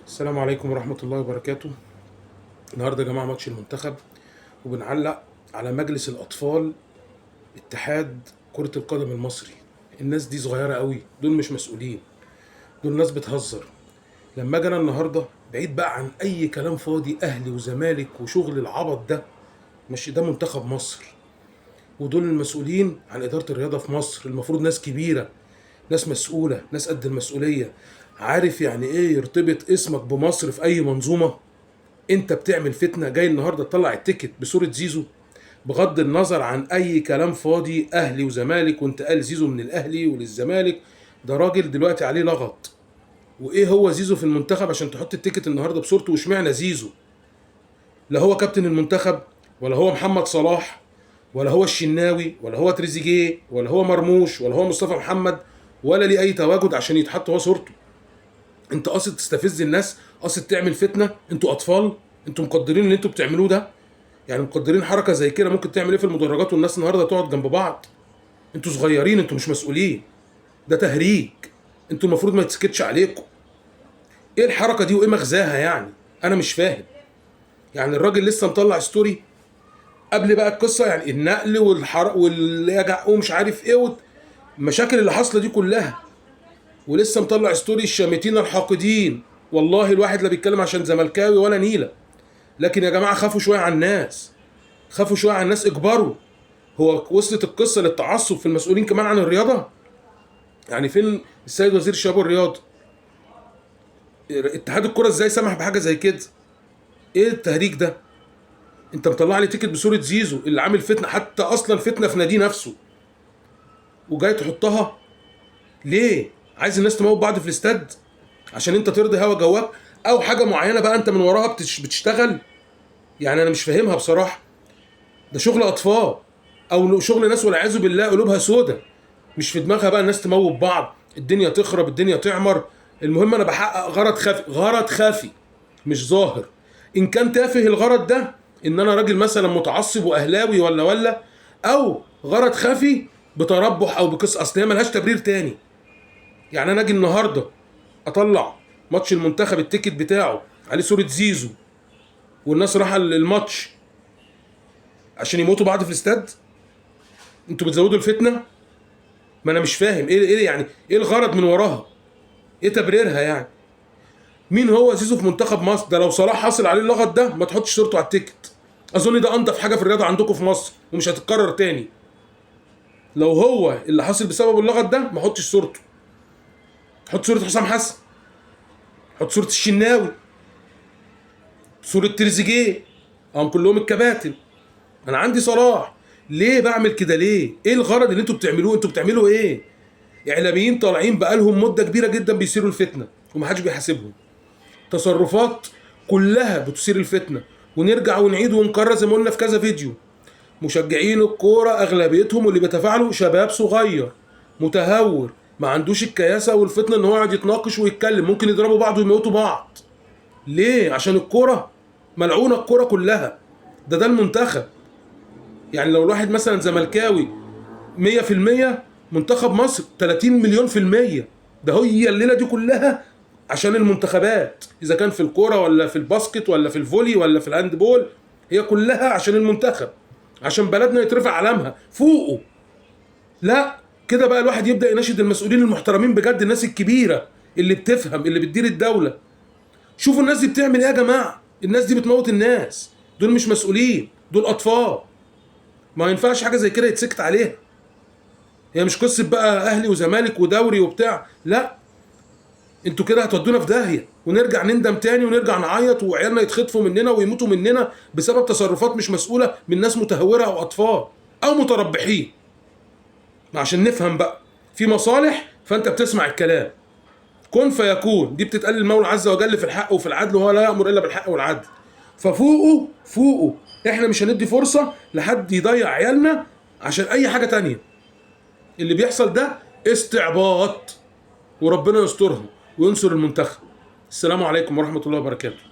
السلام عليكم ورحمة الله وبركاته. النهارده يا جماعة ماتش المنتخب، وبنعلق على مجلس الأطفال اتحاد كرة القدم المصري. الناس دي صغيرة قوي، دول مش مسؤولين، دول ناس بتهزر. لما اجي انا النهارده بعيد بقى عن اي كلام فاضي، اهلي وزمالك وشغل العبط ده، مش ده منتخب مصر، ودول المسؤولين عن إدارة الرياضة في مصر. المفروض ناس كبيرة، ناس مسؤولة، ناس قد المسؤولية. عارف يعني ايه يرتبط اسمك بمصر في اي منظومة؟ انت بتعمل فتنه، جاي النهارده تطلع التيكت بصوره زيزو، بغض النظر عن اي كلام فاضي اهلي وزمالك وانتقال زيزو من الاهلي وللزمالك. ده راجل دلوقتي عليه لغط. وايه هو زيزو في المنتخب عشان تحط التيكت النهارده بصورته؟ واشمعنى زيزو؟ لا هو كابتن المنتخب، ولا هو محمد صلاح، ولا هو الشناوي، ولا هو تريزيجيه، ولا هو مرموش، ولا هو مصطفى محمد، ولا ليه اي تواجد عشان يتحط هو صورته. انت قاصد تستفز الناس، قاصد تعمل فتنه. انتوا اطفال، انتوا مقدرين اللي انتوا بتعملوه ده؟ يعني مقدرين حركه زي كده ممكن تعمل ايه في المدرجات والناس النهارده تقعد جنب بعض؟ انتوا صغيرين، انتوا مش مسؤولين، ده تهريج. انتوا المفروض ما يتسكتش عليكم. ايه الحركه دي وايه مغزاها يعني؟ انا مش فاهم. يعني الراجل لسه مطلع ستوري قبل بقى القصه، يعني النقل والحرق واليجع ومش عارف ايه المشاكل اللي حاصله دي كلها، ولسه مطلع ستوري الشامتين الحاقدين. والله الواحد لا بيتكلم عشان زملكاوي ولا نيله، لكن يا جماعه خافوا شويه على الناس، خافوا شويه على الناس، اجبروا. هو وصلت القصه للتعصب في المسؤولين كمان عن الرياضه؟ يعني فين السيد وزير الشباب والرياضه؟ اتحاد الكره ازاي سمح بحاجه زي كده؟ ايه التهريج ده؟ انت مطلع لي تيكت بصوره زيزو اللي عامل فتنه، حتى اصلا فتنه في ناديه نفسه، وجاي تحطها ليه؟ عايز الناس تموت بعض في الاستاد عشان انت ترضي هوا جواك، او حاجه معينه بقى انت من وراها بتشتغل؟ يعني انا مش فاهمها بصراحه. ده شغل اطفال، او شغل ناس والعياذ بالله قلوبها سودة، مش في دماغها بقى الناس تموت بعض، الدنيا تخرب، الدنيا تعمر. المهم انا بحقق غرض خفي، غرض خفي مش ظاهر. ان كان تافه الغرض ده، ان انا راجل مثلا متعصب واهلاوي ولا، او غرض خفي بتربح او بقصه، اصل هي ملهاش تبرير تاني. يعني انا اجي النهارده اطلع ماتش المنتخب التيكت بتاعه عليه صوره زيزو، والناس رايحه الماتش عشان يموتوا بعض في الاستاد؟ انتوا بتزودوا الفتنه. ما انا مش فاهم ايه يعني، ايه الغرض من وراها؟ ايه تبريرها يعني؟ مين هو زيزو في منتخب مصر؟ ده لو صلاح حاصل عليه اللغط ده ما تحطش صورته على التيكت. اظن ده انضف حاجه في الرياضه عندكم في مصر ومش هتتكرر تاني. لو هو اللي حاصل بسبب اللغط ده ما حطش صورته. حط صوره حسام حسن، حط صوره الشناوي، صوره تريزيجيه، هم كلهم الكباتن. انا عندي صلاح. ليه بعمل كده؟ ليه؟ ايه الغرض اللي انتوا بتعملوه؟ انتوا بتعملوا ايه؟ اعلاميين طالعين بقالهم مده كبيره جدا بيثيروا الفتنه ومحدش بيحاسبهم. تصرفات كلها بتثير الفتنه، ونرجع ونعيد ونكرر زي ما قلنا في كذا فيديو. مشجعين الكوره اغلبيتهم واللي بيتفاعلوا شباب صغير متهور، ما عندوش الكياسه والفتنه ان هو يقعد يتناقش ويتكلم، ممكن يضربوا بعض ويموتوا بعض. ليه؟ عشان الكوره ملعونه، الكوره كلها. ده المنتخب. يعني لو الواحد مثلا زملكاوي 100%، منتخب مصر 30 مليون في المية. ده هي الليلة دي كلها عشان المنتخبات، إذا كان في الكورة ولا في الباسكت ولا في الفولي ولا في الهاندبول، هي كلها عشان المنتخب، عشان بلدنا يترفع علمها فوقه. لا كده بقى الواحد يبدأ يناشد المسؤولين المحترمين بجد، الناس الكبيرة اللي بتفهم، اللي بتدير الدولة. شوفوا الناس دي بتعمل ايه يا جماعة. الناس دي بتموت الناس، دول مش مسؤولين، دول أطفال. ما ينفعش حاجة زي كده يتسكت عليها. هي مش قصه بقى اهلي وزمالك ودوري وبتاع، لا. انتوا كده هتودونا في داهيه، ونرجع نندم تاني ونرجع نعيط وعيالنا يتخطفوا مننا ويموتوا مننا بسبب تصرفات مش مسؤوله من ناس متهوره او اطفال او متربحين. عشان نفهم بقى، في مصالح فانت بتسمع الكلام. كن فيكون، دي بتتقال المولى عز وجل في الحق وفي العدل، وهو لا يأمر الا بالحق والعدل. ففوقوا فوقوا، احنا مش هندي فرصه لحد يضيع عيالنا عشان اي حاجه تانيه. اللي بيحصل ده استعباط، وربنا يسترها وينصر المنتخب. السلام عليكم ورحمة الله وبركاته.